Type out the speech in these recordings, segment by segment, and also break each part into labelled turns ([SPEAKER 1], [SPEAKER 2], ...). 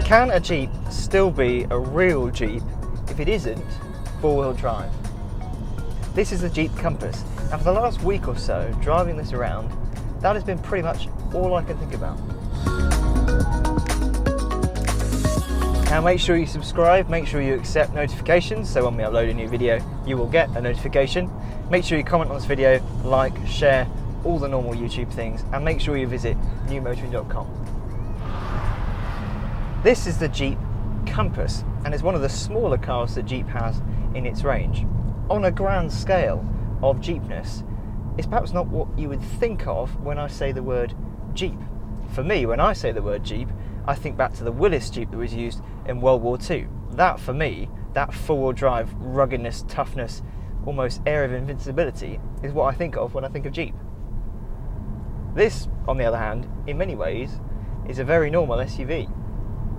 [SPEAKER 1] Can a Jeep still be a real Jeep if it isn't four-wheel drive? This is the Jeep Compass, and for the last week or so, driving this around, that has been pretty much all I can think about. Now make sure you subscribe, make sure you accept notifications, so when we upload a new video, you will get a notification. Make sure you comment on this video, like, share, all the normal YouTube things, and make sure you visit newmotoring.com. This is the Jeep Compass, and it's one of the smaller cars that Jeep has in its range. On a grand scale of Jeepness, it's perhaps not what you would think of when I say the word Jeep. For me, when I say the word Jeep, I think back to the Willys Jeep that was used in World War II. That, for me, that four-wheel drive, ruggedness, toughness, almost air of invincibility, is what I think of when I think of Jeep. This, on the other hand, in many ways, is a very normal SUV.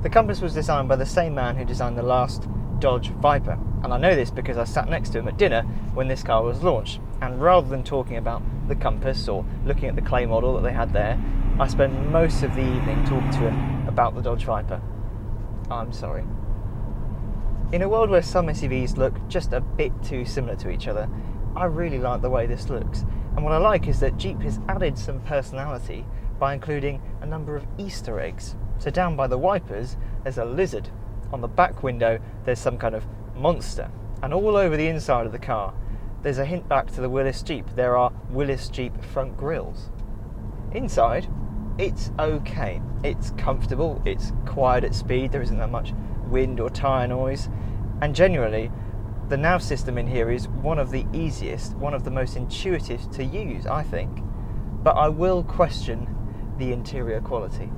[SPEAKER 1] The Compass was designed by the same man who designed the last Dodge Viper, and I know this because I sat next to him at dinner when this car was launched, and rather than talking about the Compass or looking at the clay model that they had there, I spent most of the evening talking to him about the Dodge Viper. I'm sorry. In a world where some SUVs look just a bit too similar to each other, I really like the way this looks, and what I like is that Jeep has added some personality by including a number of Easter eggs. So down by the wipers, there's a lizard. On the back window, there's some kind of monster. And all over the inside of the car, there's a hint back to the Willys Jeep. There are Willys Jeep front grills. Inside, it's okay. It's comfortable, it's quiet at speed, there isn't that much wind or tyre noise. And generally, the nav system in here is one of the easiest, one of the most intuitive to use, I think. But I will question the interior quality.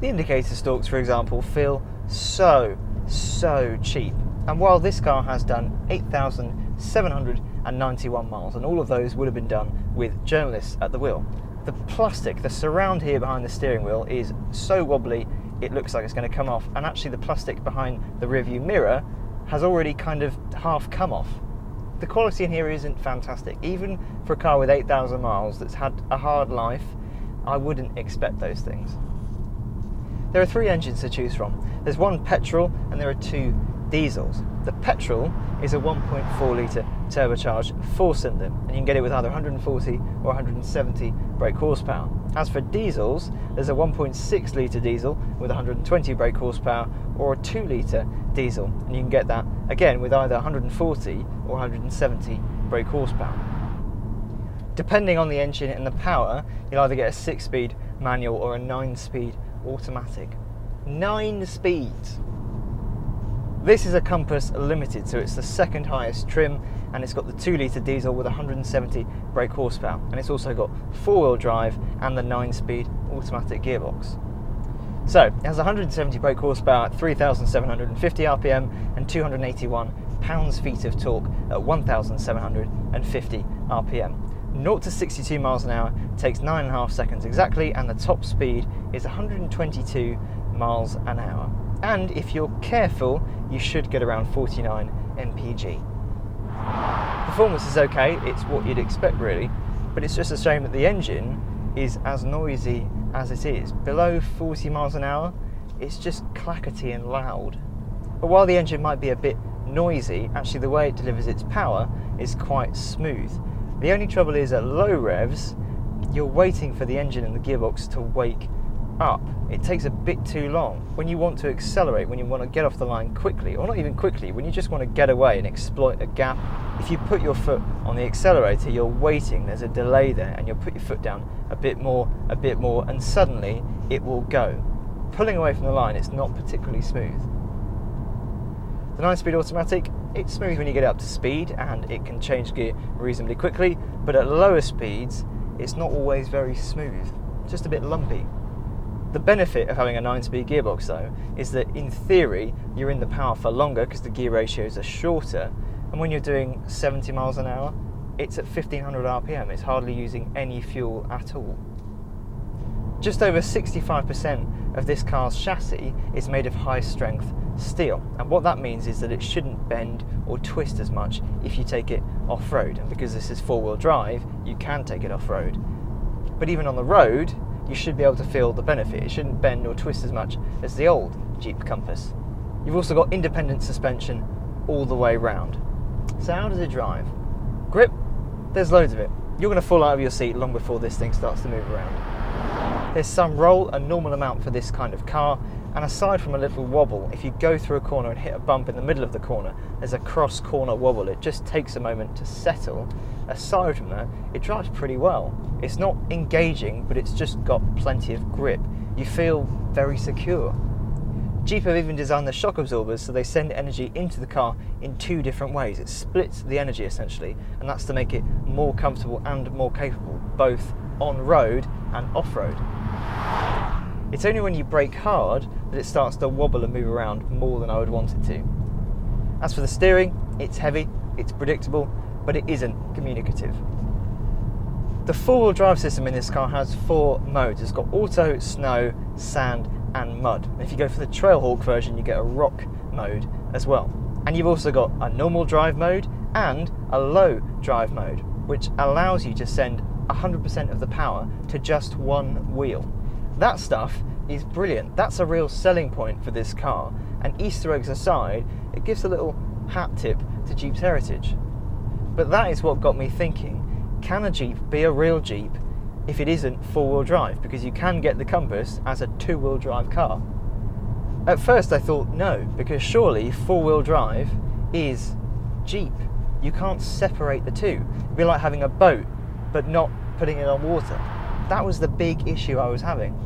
[SPEAKER 1] The indicator stalks, for example, feel so cheap. And while this car has done 8,791 miles, and all of those would have been done with journalists at the wheel, the plastic, the surround here behind the steering wheel is so wobbly it looks like it's going to come off, and actually the plastic behind the rearview mirror has already kind of half come off. The quality in here isn't fantastic. Even for a car with 8,000 miles that's had a hard life, I wouldn't expect those things. There are three engines to choose from. There's one petrol and there are two diesels. The petrol is a 1.4 litre turbocharged four-cylinder, and you can get it with either 140 or 170 brake horsepower. As for diesels, there's a 1.6 litre diesel with 120 brake horsepower, or a 2 litre diesel, and you can get that again with either 140 or 170 brake horsepower. Depending on the engine and the power, you'll either get a 6-speed manual or a 9-speed automatic. 9 speeds! This is a Compass Limited, so it's the second highest trim, and it's got the 2 litre diesel with 170 brake horsepower, and it's also got 4-wheel drive and the 9-speed automatic gearbox. So it has 170 brake horsepower at 3,750 RPM and 281 pounds-feet of torque at 1,750 RPM. 0 to 62 miles an hour takes 9.5 seconds exactly, and the top speed is 122 miles an hour. And if you're careful, you should get around 49 mpg. Performance is okay, it's what you'd expect really, but it's just a shame that the engine is as noisy as it is. Below 40 miles an hour, it's just clackety and loud. But while the engine might be a bit noisy, actually the way it delivers its power is quite smooth. The only trouble is at low revs, you're waiting for the engine and the gearbox to wake up. It takes a bit too long. When you want to accelerate, when you want to get off the line quickly, or not even quickly, when you just want to get away and exploit a gap, if you put your foot on the accelerator, you're waiting, there's a delay there, and you'll put your foot down a bit more, and suddenly it will go. Pulling away from the line, it's not particularly smooth. The 9-speed automatic, it's smooth when you get up to speed, and it can change gear reasonably quickly, but at lower speeds, it's not always very smooth, just a bit lumpy. The benefit of having a 9-speed gearbox though is that in theory you're in the power for longer because the gear ratios are shorter, and when you're doing 70 miles an hour it's at 1500 RPM, it's hardly using any fuel at all. Just over 65% of this car's chassis is made of high strength steel, and what that means is that it shouldn't bend or twist as much if you take it off-road, and because this is 4-wheel drive you can take it off-road. But even on the road you should be able to feel the benefit. It shouldn't bend or twist as much as the old Jeep compass. You've also got independent suspension all the way round. So how does it drive? Grip, there's loads of it. You're going to fall out of your seat long before this thing starts to move around. There's some roll, a normal amount for this kind of car, and aside from a little wobble, if you go through a corner and hit a bump in the middle of the corner, there's a cross-corner wobble. It just takes a moment to settle. Aside from that, it drives pretty well. It's not engaging, but it's just got plenty of grip. You feel very secure. Jeep have even designed the shock absorbers so they send energy into the car in two different ways. It splits the energy essentially, and that's to make it more comfortable and more capable, both on road and off-road. It's only when you brake hard that it starts to wobble and move around more than I would want it to. As for the steering, it's heavy, it's predictable, but it isn't communicative. The four-wheel drive system in this car has 4 modes. It's got auto, snow, sand, and mud. And if you go for the Trailhawk version, you get a rock mode as well. And you've also got a normal drive mode and a low drive mode, which allows you to send 100% of the power to just one wheel. That stuff is brilliant. That's a real selling point for this car. And Easter eggs aside, it gives a little hat tip to Jeep's heritage. But that is what got me thinking, can a Jeep be a real Jeep if it isn't 4-wheel drive? Because you can get the Compass as a 2-wheel drive car. At first I thought no, because surely 4-wheel drive is Jeep. You can't separate the two. It'd be like having a boat but not putting it on water. That was the big issue I was having.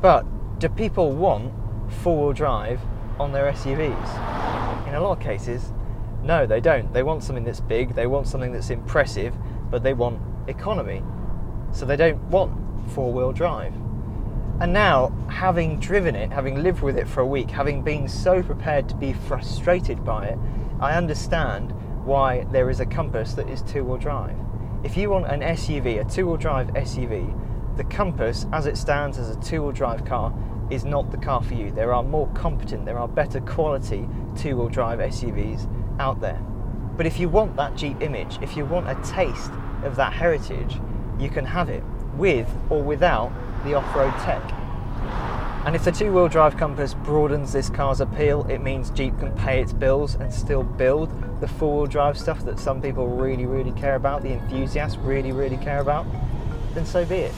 [SPEAKER 1] But do people want 4-wheel drive on their SUVs? In a lot of cases, no, they don't. They want something that's big, they want something that's impressive, but they want economy. So they don't want 4-wheel drive. And now, having driven it, having lived with it for a week, having been so prepared to be frustrated by it, I understand why there is a Compass that is 2-wheel drive. If you want an SUV, a 2-wheel drive SUV, the Compass, as it stands as a 2-wheel drive car, is not the car for you. There are more competent, there are better quality 2-wheel drive SUVs out there. But if you want that Jeep image, if you want a taste of that heritage, you can have it with or without the off-road tech. And if the 2-wheel drive Compass broadens this car's appeal, it means Jeep can pay its bills and still build the 4-wheel drive stuff that some people really, really care about, the enthusiasts really, really care about, then so be it.